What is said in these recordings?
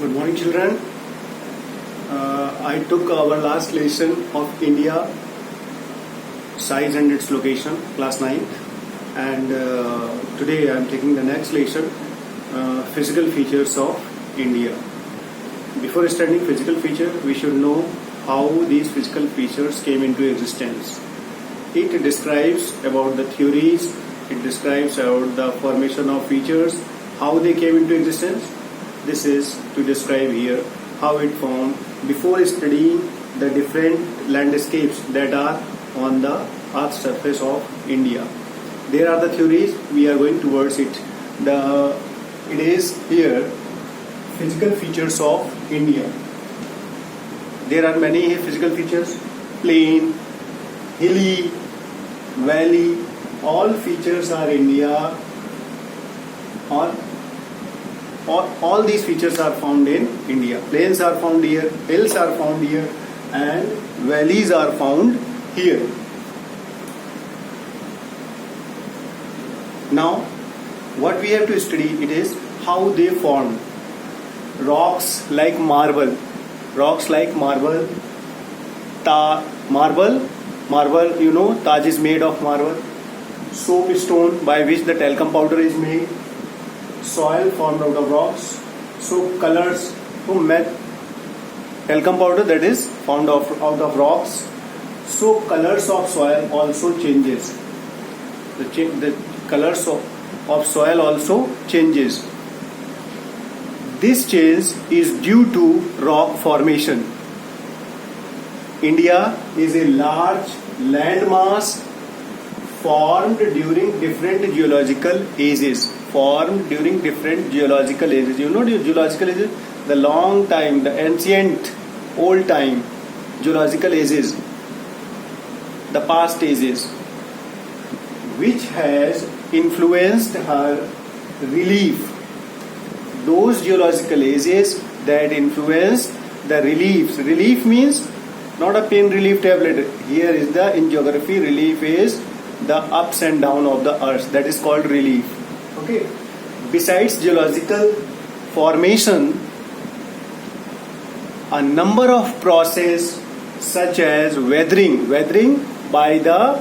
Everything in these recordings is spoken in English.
Good morning, children. I took our last lesson of India, size and its location, class 9, and today I am taking the next lesson, physical features of India. Before studying physical feature, we should know how these physical features came into existence. It describes about the theories, it describes about the formation of features, how they came into existence. This is to describe here how it formed before studying the different landscapes that are on the earth's surface of India. There are the theories, we are going towards it. It is here physical features of India. There are many physical features: plain, hilly, valley. All features are India. All these features are found in India. Plains are found here, hills are found here, and valleys are found here. Now, what we have to study it is how they formed. Rocks like marble. Marble, you know, Taj is made of marble. Soapstone, by which the talcum powder is made. Soil formed out of rocks. So colors from talcum powder, that is formed out of rocks. So colors of soil also changes. The colors of soil also changes. This change is due to rock formation. India is a large landmass formed during different geological ages. You know the geological ages? The long time, the ancient, old time, geological ages, the past ages, which has influenced her relief. Those geological ages that influenced the reliefs. Relief means not a pain relief tablet. Here is in geography, relief is the ups and down of the earth. That is called relief. Okay. Besides geological formation, a number of processes such as weathering by the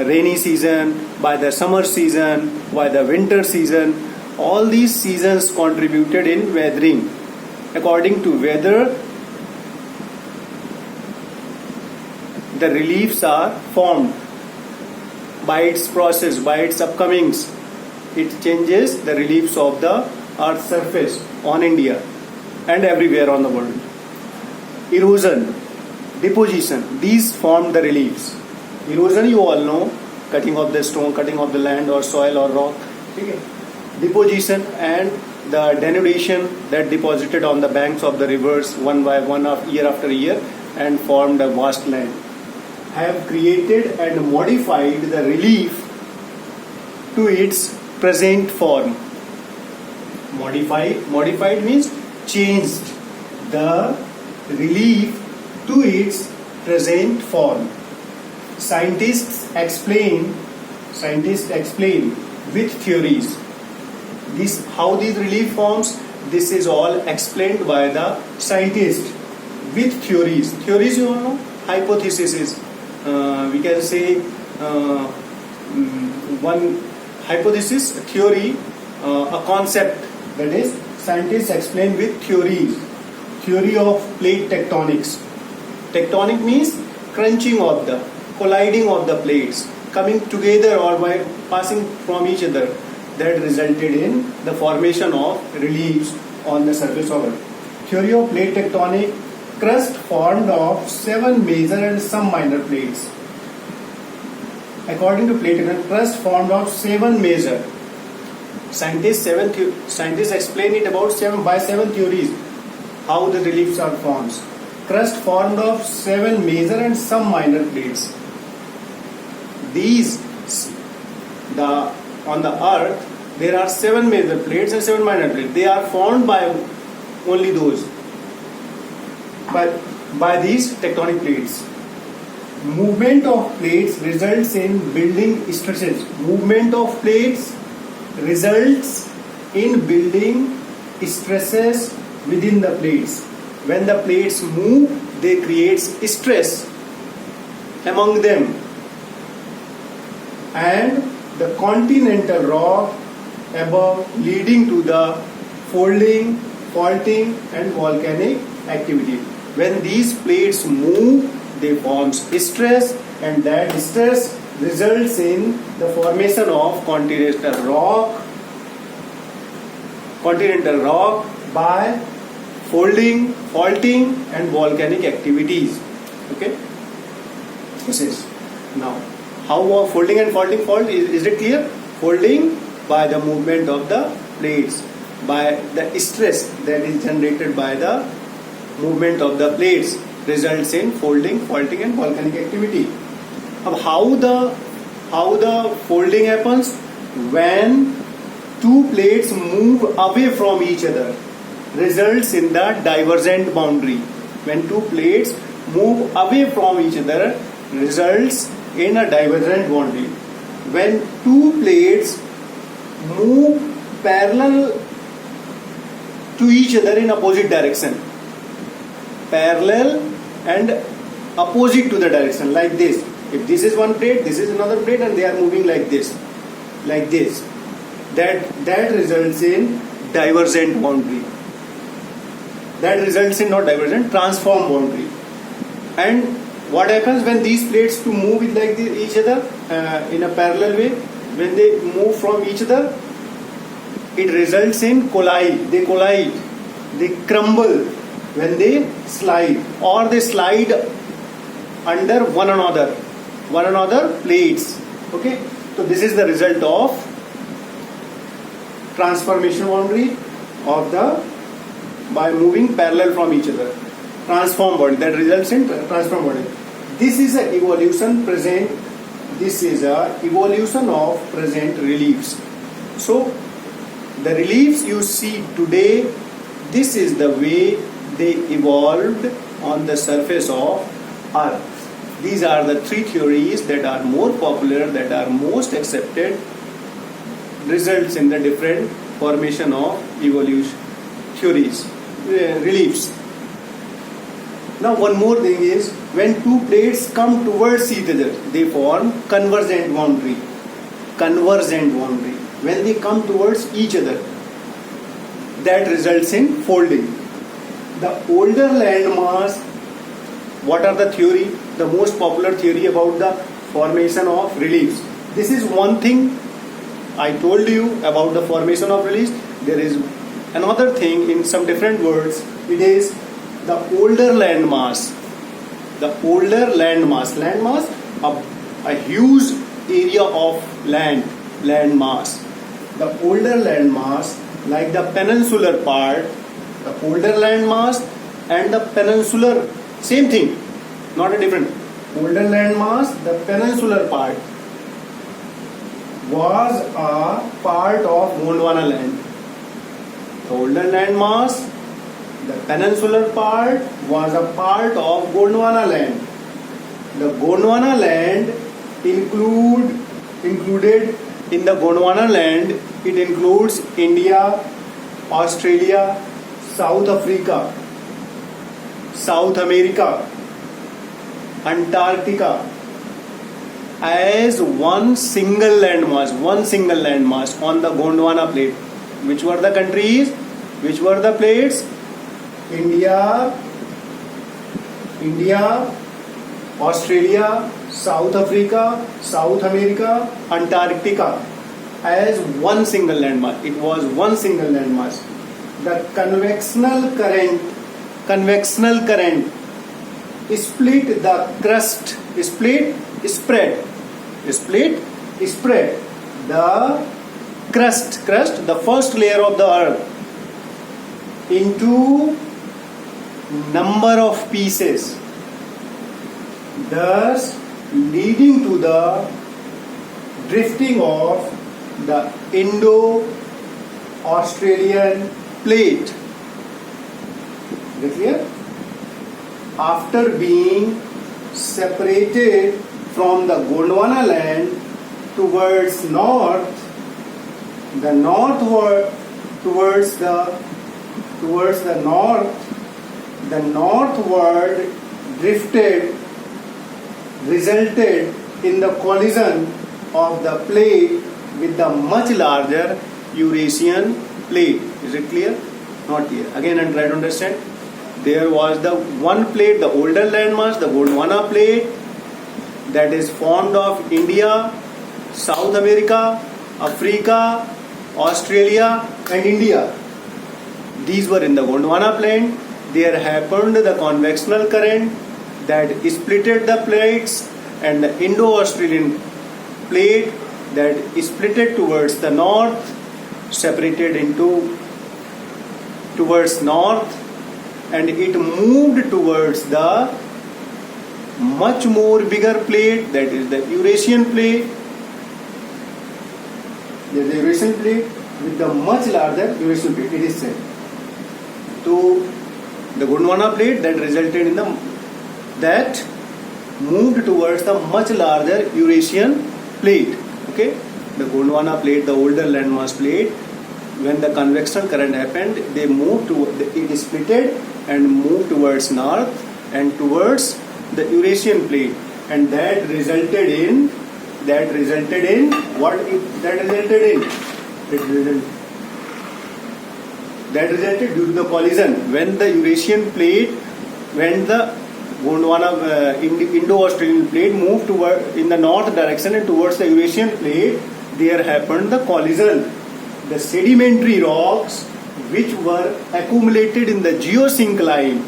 rainy season, by the summer season, by the winter season, all these seasons contributed in weathering. According to weather, the reliefs are formed. By its process, by its upcomings, it changes the reliefs of the earth's surface on India and everywhere on the world. Erosion, deposition, these form the reliefs. Erosion, you all know, cutting of the stone, cutting of the land or soil or rock. Okay. Deposition and the denudation that deposited on the banks of the rivers one by one, year after year, and formed a vast land, have created and modified the relief to its present form. Modified means changed the relief to its present form. Scientists explain with theories how these relief forms. This is all explained by the scientist with theories. Theories, you all know, hypotheses. We can say one hypothesis, a theory, a concept. That is, scientists explain with theories. Theory of plate tectonics. Tectonic means crunching of colliding of the plates, coming together or by passing from each other. That resulted in the formation of reliefs on the surface of Earth. Theory of plate tectonic. Crust formed of 7 major and some minor plates. According to plate tectonic, crust formed of 7 major. Scientists explain it about 7 theories how the reliefs are formed. Crust formed of 7 major and some minor plates. On the earth there are 7 major plates and 7 minor plates. They are formed by only those. By these tectonic plates. Movement of plates results in building stresses. Movement of plates results in building stresses within the plates. When the plates move, they create stress among them, and the continental rock above leading to the folding, faulting and volcanic activity. When these plates move, they form stress, and that stress results in the formation of continental rock by folding, faulting and volcanic activities. Okay, this is now how folding and faulting fall. Is it clear? Folding by the movement of the plates, by the stress that is generated by the movement of the plates results in folding, faulting and volcanic activity. How the folding happens? When two plates move away from each other, results in the divergent boundary. When two plates move away from each other, results in a divergent boundary. When two plates move parallel to each other in opposite direction, parallel and opposite to the direction, like this. If this is one plate, this is another plate, and they are moving like this, that results in divergent boundary. That results in not divergent, transform boundary. And what happens when these plates to move with like this, each other in a parallel way? When they move from each other, it results in collide. They collide, they crumble when they slide, or they slide under one another plates. Okay, so this is the result of transformation boundary of the by moving parallel from each other. Transform body, that results in transform body. This is a evolution present. This is a evolution of present reliefs. So the reliefs you see today, this is the way they evolved on the surface of Earth. These are the three theories that are more popular, that are most accepted, results in the different formation of evolution theories, reliefs. Now one more thing is, when two plates come towards each other, they form convergent boundary. When they come towards each other, that results in folding. The older landmass, what are the theory? The most popular theory about the formation of reliefs. This is one thing I told you about the formation of reliefs. There is another thing in some different words. It is the older landmass. Landmass, a huge area of landmass. The older landmass, like the peninsular part, the older landmass and the peninsular, same thing, not a different. Older landmass, the peninsular part, was a part of Gondwana land. The older landmass, the peninsular part, was a part of Gondwana land. The Gondwana land included in the Gondwana land, it includes India, Australia, South Africa, South America, Antarctica, as one single landmass on the Gondwana plate. Which were the countries? Which were the plates? India, Australia, South Africa, South America, Antarctica, as one single landmass. It was one single landmass. The convectional current split the crust, spread the crust, the first layer of the earth, into number of pieces, thus leading to the drifting of the Indo-Australian plate. Is it clear? After being separated from the Gondwana land towards north, towards the towards the north, the northward drifted resulted in the collision of the plate with the much larger Eurasian plate. Is it clear? Not clear. Again, and try to understand. There was the one plate, the older landmass, the Gondwana plate, that is formed of India, South America, Africa, Australia and India. These were in the Gondwana plane. There happened the convectional current that splitted the plates, and the Indo-Australian plate that splitted towards the north, separated into towards north, and it moved towards the much more bigger plate, that is the Eurasian plate. The Eurasian plate with the much larger Eurasian plate, it is said. So the Gondwana plate that resulted in that moved towards the much larger Eurasian plate. Okay, the Gondwana plate, the older landmass plate, when the convection current happened, they moved to it splitted and moved towards north and towards the Eurasian plate, and that resulted in what? That resulted due to the collision when the Eurasian plate, when the Gondwana Indo-Australian plate moved toward in the north direction and towards the Eurasian plate, there happened the collision. The sedimentary rocks which were accumulated in the geosyncline,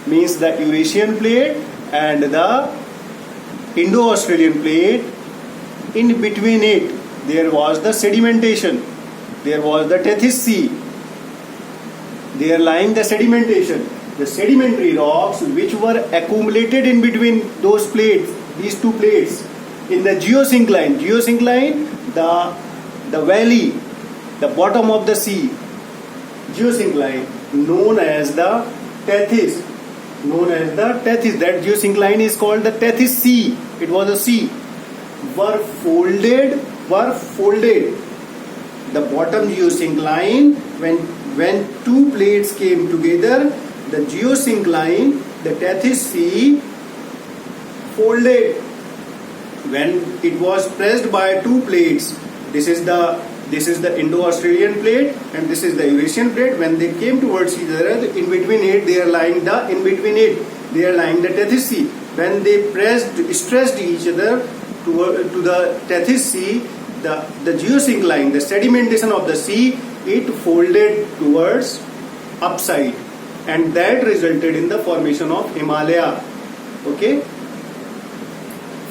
means the Eurasian plate and the Indo-Australian plate, in between it there was the sedimentation, there was the Tethys Sea, there lying the sedimentation. The sedimentary rocks which were accumulated in between those plates, these two plates, in the geosyncline, the valley, the bottom of the sea, geosyncline, known as the Tethys. That geosyncline is called the Tethys Sea. It was a sea. Were folded. The bottom geosyncline, when two plates came together, the geosyncline, the Tethys Sea, folded. When it was pressed by two plates, this is the Indo-Australian plate and this is the Eurasian plate. When they came towards each other, in between it they are lying the Tethys Sea. When they stressed each other to the Tethys Sea, the geosyncline, the sedimentation of the sea, it folded towards upside, and that resulted in the formation of Himalaya. Okay,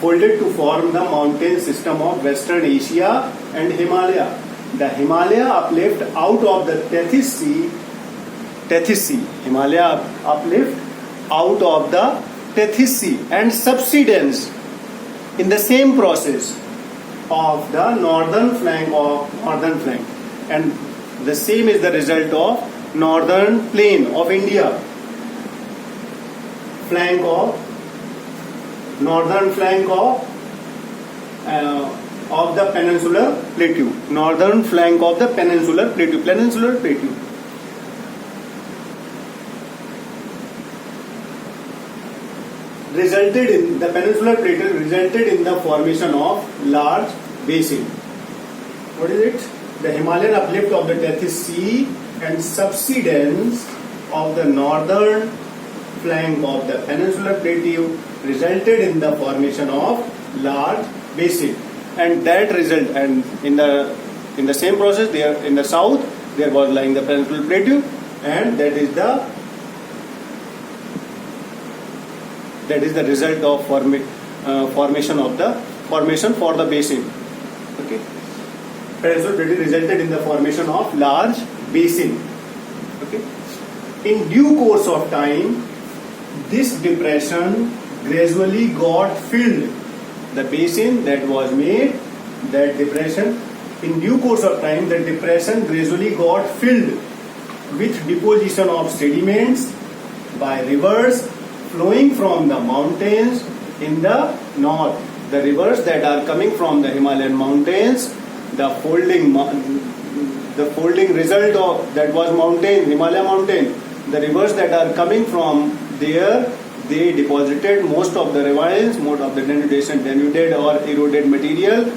folded to form the mountain system of Western Asia and Himalaya. The Himalaya uplift out of the Tethys Sea, Himalaya uplift out of the Tethys Sea, and subsidence in the same process of the northern flank, and the same is the result of northern plain of India, northern flank of the peninsular plateau, northern flank of the peninsular plateau. Resulted in the peninsular plateau resulted in the formation of large basin. What is it? The Himalayan uplift of the Tethys Sea and subsidence of the northern flank of the peninsular plateau resulted in the formation of large basin, and that result, and in the same process there in the south there was lying the peninsular plateau, and that is the result of formation for the basin. Okay, peninsular plateau resulted in the formation of large basin. Okay, in due course of time, this depression gradually got filled. The basin that was made, that depression, in due course of time, the depression gradually got filled with deposition of sediments by rivers flowing from the mountains in the north. The rivers that are coming from the Himalayan mountains, the the folding result of that was mountain, Himalaya mountain. The rivers that are coming from there, they deposited most of the ravines, most of the denuded or eroded material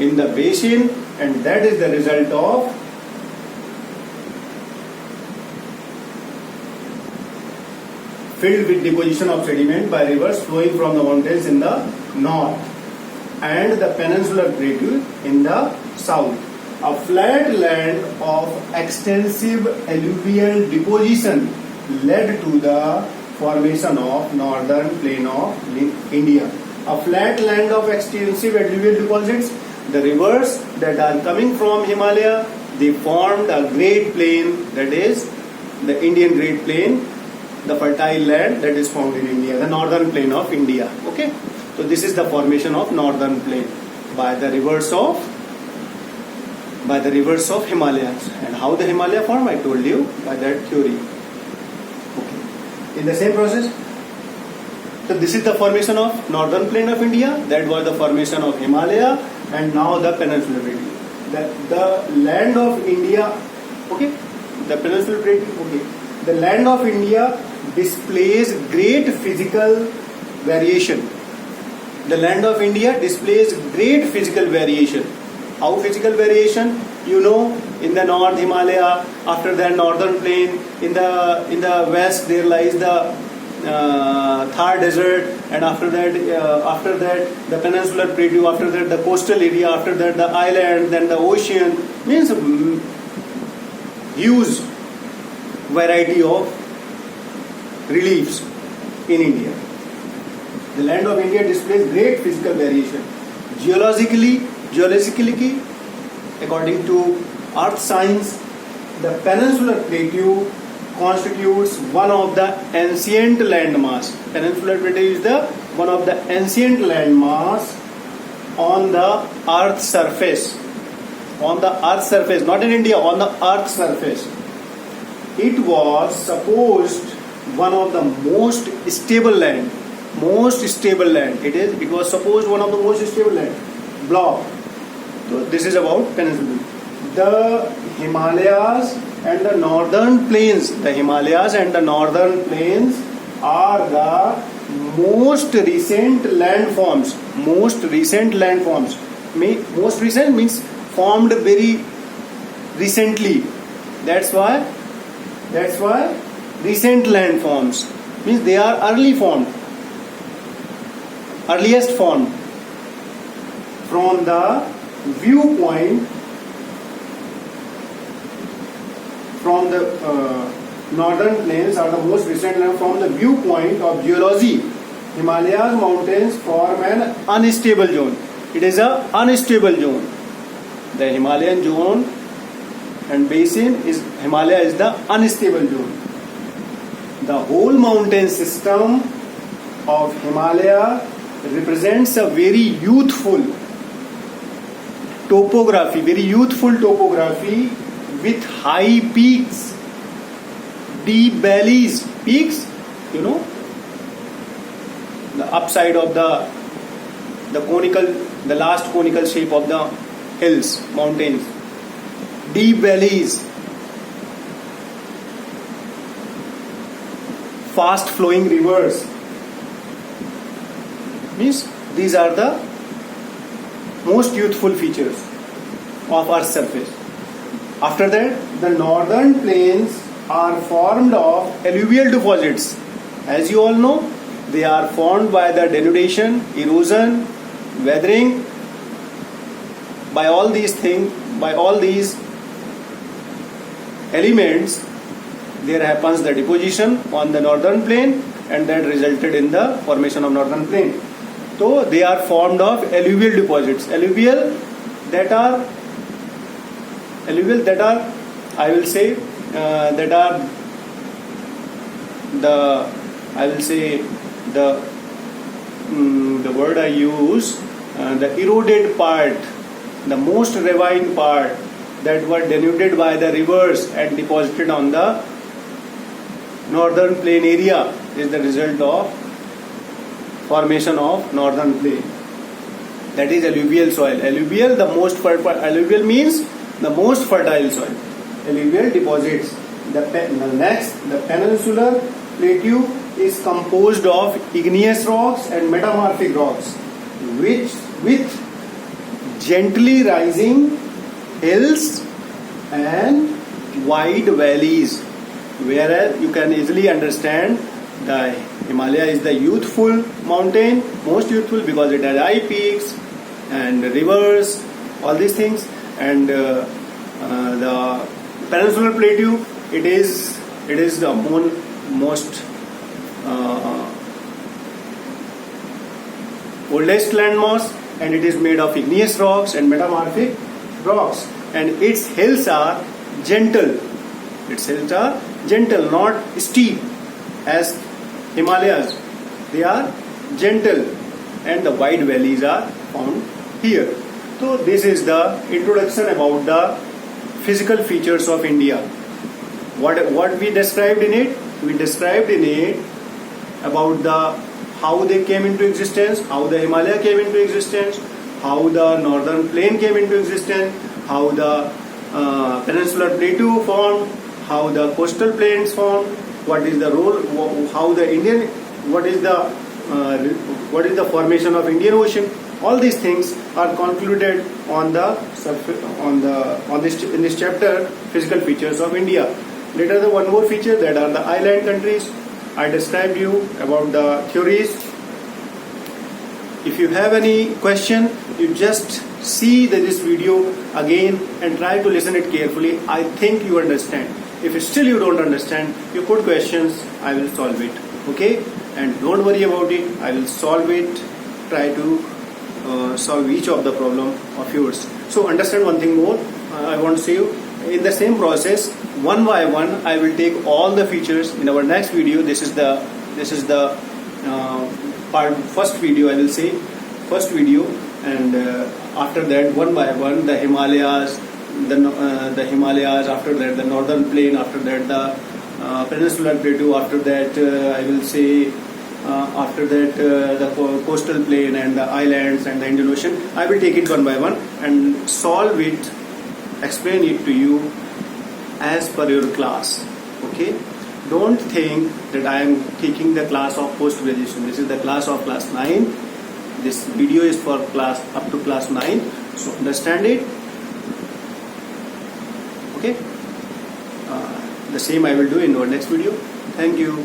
in the basin, and that is the result of filled with deposition of sediment by rivers flowing from the mountains in the north and the peninsular plateau in the south. A flat land of extensive alluvial deposition led to the formation of northern plain of India. A flat land of extensive alluvial deposits, the rivers that are coming from Himalaya, they formed a great plain, that is the Indian Great Plain, the fertile land that is found in India, the northern plain of India. Okay, so this is the formation of northern plain by the rivers of Himalayas. And how the Himalaya form, I told you by that theory. Okay, in the same process, so this is the formation of northern plain of India, that was the formation of Himalaya, and now the peninsular plateau. The land of India, okay, the peninsular plateau, okay, the land of India displays great physical variation. The land of India displays great physical variation. How physical variation? You know, in the north Himalaya, after that northern plain, in the west there lies the Thar desert, and after that the peninsular plateau, after that the coastal area, after that the island, then the ocean. Means huge variety of reliefs in India. The land of India displays great physical variation. Geologically, according to earth science, the peninsular plateau constitutes one of the ancient landmass. Peninsular plateau is the one of the ancient landmass on the earth's surface. On the earth's surface, not in India, on the earth's surface. It was supposed one of the most stable land. It was supposed one of the most stable land. Block. So this is about peninsular. The Himalayas and the northern plains. The Himalayas and the northern plains are the most recent landforms. Most recent means formed very recently. That's why recent landforms means they are earliest formed from the viewpoint from the northern plains are the most recent land from the viewpoint of geology. Himalayas mountains form an unstable zone. It is an unstable zone. The Himalayan zone and basin is Himalaya is the unstable zone. The whole mountain system of Himalaya represents a very youthful topography with high peaks, deep valleys. Peaks, you know, the upside of the last conical shape of the hills, mountains, deep valleys, fast flowing rivers. Means these are the most youthful features of Earth's surface. After that, the northern plains are formed of alluvial deposits. As you all know, they are formed by the denudation, erosion, weathering. By all these elements, there happens the deposition on the northern plain, and that resulted in the formation of northern plain. So they are formed of alluvial deposits. Alluvial that are I will say the word I use, the eroded part, the most ravine part that were denuded by the rivers and deposited on the northern plain area is the result of formation of northern plain. That is alluvial soil. Alluvial, alluvial means the most fertile soil. Alluvial deposits. The peninsular plateau is composed of igneous rocks and metamorphic rocks, which with gently rising hills and wide valleys. Whereas you can easily understand the Himalaya is the youthful mountain, most youthful because it has high peaks and rivers, all these things. And the peninsular plateau, it is the most oldest landmass, and it is made of igneous rocks and metamorphic rocks, and its hills are gentle. Its hills are gentle, not steep as Himalayas. They are gentle, and the wide valleys are found here. So this is the introduction about the physical features of India. What we described in it? We described in it about how they came into existence, how the Himalaya came into existence, how the northern plain came into existence, how the peninsular plateau formed, how the coastal plains formed, what is the role, how the Indian, what is the formation of Indian Ocean. All these things are concluded on in this chapter, physical features of India. Later, the one more feature, that are the island countries. I described you about the theories. If you have any question, you just see this video again and try to listen it carefully. I think you understand. If still you don't understand, you put questions, I will solve it. Okay? And don't worry about it. I will solve it. Try to solve each of the problem of yours. So understand one thing more. I want to say you, in the same process, one by one, I will take all the features in our next video. This is the first video, I will say, first video, and after that, one by one, the Himalayas, the Himalayas, after that the northern plain, after that the peninsular plateau, after that I will say after that the coastal plain and the islands and the Indian Ocean. I will take it one by one and solve it, explain it to you as per your class. Okay? Don't think that I am taking the class of post-graduation. This is the class of class 9. This video is for class up to class 9. So understand it. Okay? The same I will do in our next video. Thank you.